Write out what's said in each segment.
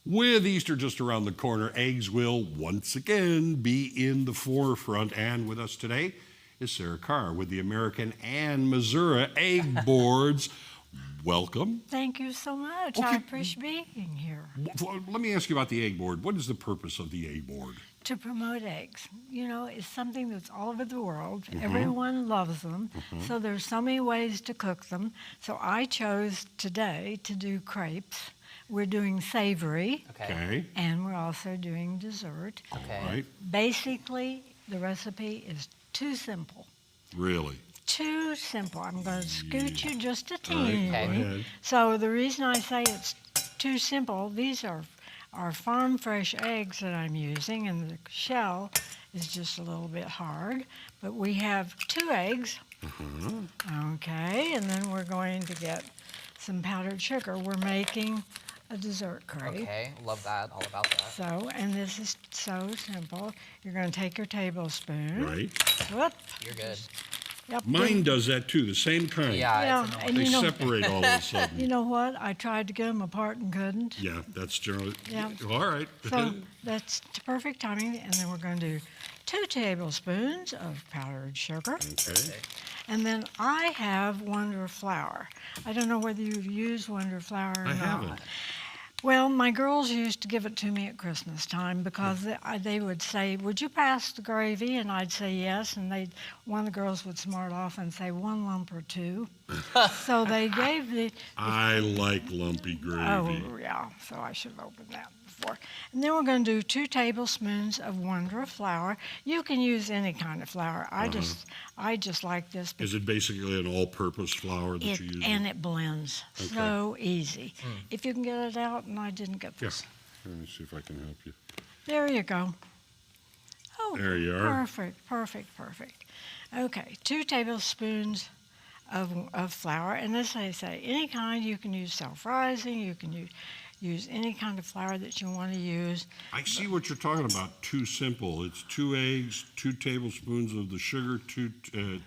With Easter just around the corner, eggs will once again be in the forefront. And with us today is Sarah Carr with the American and Missouri Egg Boards. Welcome. Thank you so much. Okay. I appreciate being here. Let me ask you about the egg board. What is the purpose of the egg board? To promote eggs. You know, it's something that's all over the world. Everyone loves them. So there's so many ways to cook them. So I chose today to do crepes. We're doing savory. Okay. And we're also doing dessert. Okay. All right. Basically, the recipe is too simple. Really? Too simple. I'm going to scoot you just a All right, teeny. go ahead. So the reason I say it's too simple, these are farm fresh eggs that I'm using, and the shell is just a little bit hard. But we have 2 eggs. Okay, and then we're going to get some powdered sugar. We're making a dessert crepe. Okay, love that, all about that. So, and this is so simple. You're going to take your tablespoon. Right. Whoop. You're good. Yep. Mine does that too, the same kind. Yeah, it's and annoying. They you know, separate all of a sudden. you know what? I tried to get them apart and couldn't. Yeah, that's generally. Yeah. All right. So that's perfect timing. And then we're going to do 2 tablespoons of powdered sugar. Okay. And then I have Wonder Flour. I don't know whether you use Wonder Flour or I not. haven't. Well, my girls used to give it to me at Christmas time because they would say, "Would you pass the gravy?" And I'd say yes, and one of the girls would smart off and say 1 lump or 2. So they gave the. I like lumpy gravy. Oh yeah, so I should have opened that before. And then we're going to do 2 tablespoons of Wonder Flour. You can use any kind of flour. I just like this. Is it basically an all-purpose flour that you use? And it blends so easy. If you can get it out, and I didn't get Yeah. this. Let me see if I can help you. There you go. Oh, There you are. Perfect, perfect, perfect. Okay, 2 tablespoons of flour, and as I say, any kind. You can use self-rising. You can use any kind of flour that you want to use. I see what you're talking about. Too simple. It's 2 eggs, 2 tablespoons of the sugar, 2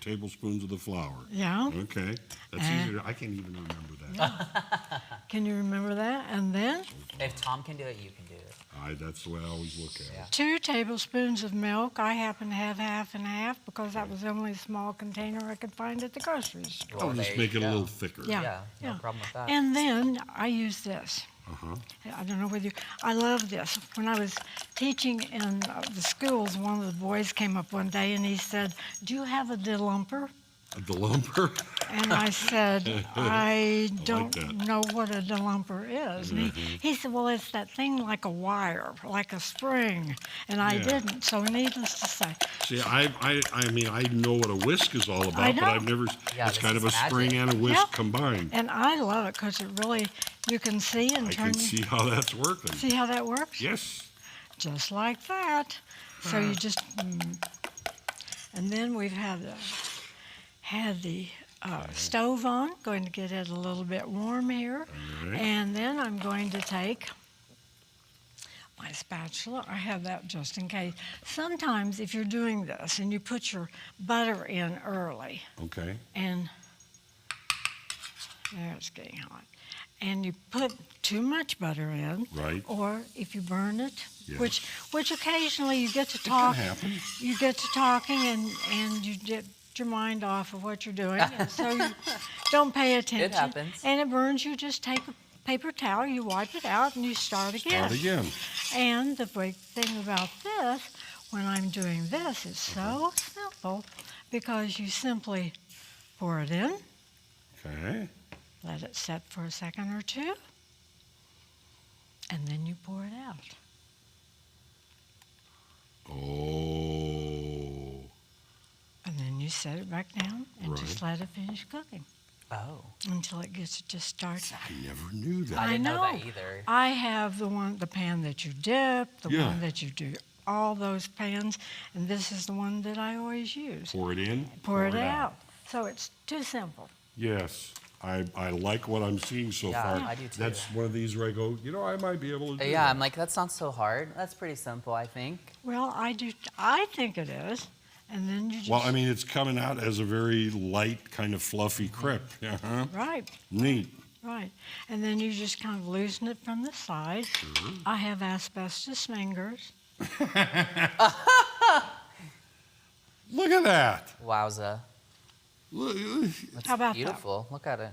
tablespoons of the flour. Yeah. Okay. That's easier. I can't even remember that. Can you remember that? And then If Tom can do it, you can do it. That's the way I always look at it. Yeah. 2 tablespoons of milk. I happen to have half and half because that was the only small container I could find at the grocery store. I'll just there make you it a go. little thicker. Yeah. No problem with that. And then I use this. I don't know whether I love this. When I was teaching in the schools, one of the boys came up one day and he said, "Do you have a delumper?" The lumper? And I said, I don't that. know what a delumper is. And he said, well, it's that thing like a wire, like a spring. And I Yeah. didn't, so needless to say. See, I mean, I know what a whisk is all about, I but know. I've never, Yeah, it's this kind of is a spring magic. and a whisk Yeah. combined. And I love it because it really, you can see and I turn. can see how that's working. See how that works? Yes. Just like that. So you just, and then we've had the stove on, going to get it a little bit warm here. All right. And then I'm going to take my spatula. I have that just in case. Sometimes if you're doing this and you put your butter in early, Okay. and there it's getting hot, and you put too much butter in, Right. or if you burn it, Yes. which occasionally you get to It can talk, happen. you get to talking and you get your mind off of what you're doing, and so you don't pay attention. happens. And it burns. You just take a paper towel, you wipe it out, and you start again. Start again. And the big thing about this, when I'm doing this, is so simple because you simply pour it in, Okay. let it set for a second or 2, and then you pour it out. Oh. And then you set it back down and just let it finish cooking Oh. until it gets to just start. I never knew that. I didn't know that know. either. I have the pan that you dip, the Yeah. one that you do all those pans, and this is the one that I always use. Pour it in. Pour it out. So it's too simple. Yes. I like what I'm seeing so Yeah, far. I do too. That's one of these where I go, I might be able to do Yeah, that. I'm like, that's not so hard. That's pretty simple, I think. Well, I think it is. And then you just. Well, I mean, it's coming out as a very light, kind of fluffy crepe. Uh-huh. Right, Neat. Right. And then you just kind of loosen it from the side. Sure. I have asbestos fingers. Look at that. Wowza. Look, That's How about that? beautiful. Look at it.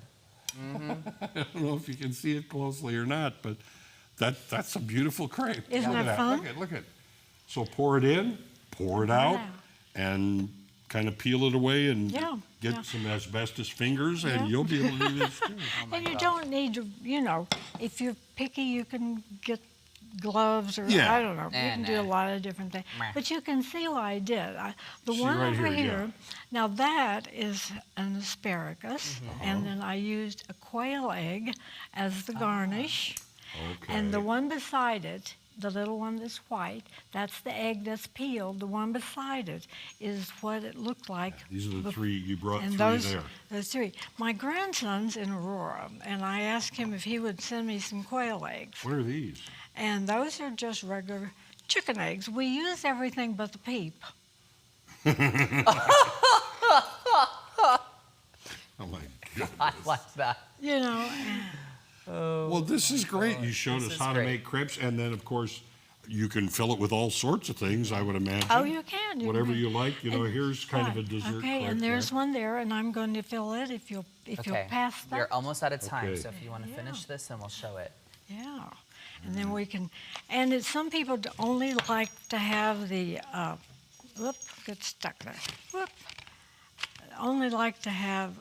I don't know if you can see it closely or not, but that's a beautiful crepe. Isn't Look at that fun? Look at. So pour it in, pour it out, out. and kind of peel it away and Yeah, get yeah. some asbestos fingers, and Yeah. you'll be able to do this too. And you don't need to, if you're picky, you can get gloves or Yeah. I don't know. You can do a Nah. lot of different things. Meh. But you can see what I did. The See one right over here, here, yeah. now that is an asparagus, and then I used a quail egg as the garnish. Okay. And the one beside it, the little one that's white, that's the egg that's peeled. The one beside it is what it looked like. These are the bef- three, you brought and three those, there. those three. My grandson's in Aurora, and I asked him if he would send me some quail eggs. What are these? And those are just regular chicken eggs. We use everything but the Peep. Oh my God. I like that. You know, Well, this is great. You showed This us is how to great. make crepes, and then, of course, you can fill it with all sorts of things, I would imagine. oh, you can. Whatever can. you like. And- Here's kind of a right, dessert Okay, crepe and there's there. one there, and I'm going to fill it if you'll Okay. pass that. We're almost out of time, Okay. so if you want to Yeah. finish this, then we'll show it. Yeah, and then we can, and some people only like to have the, whoop, get stuck there. Whoop. Only like to have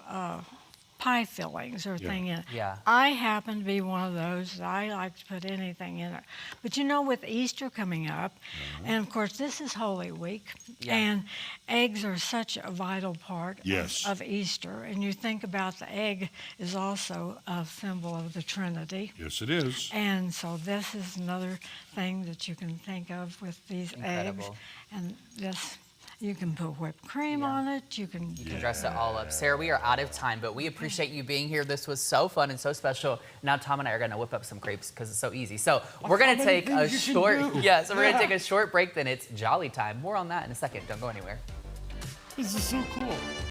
pie fillings or Yeah. thing in it. Yeah. I happen to be one of those. I like to put anything in it. But with Easter coming up, and of course this is Holy Week, Yeah. and eggs are such a vital part Yes. of Easter. And you think about the egg is also a symbol of the Trinity. Yes, it is. And so this is another thing that you can think of with these eggs. Incredible. And this, you can put whipped cream Yeah. on it. You can. You can dress it all up. Sarah, we are out of time, but we appreciate you being here. This was so fun and so special. Now Tom and I are going to whip up some crepes because it's so easy. So we're going to take a short, we're going to take a short break. Then it's jolly time. More on that in a second. Don't go anywhere. This is so cool.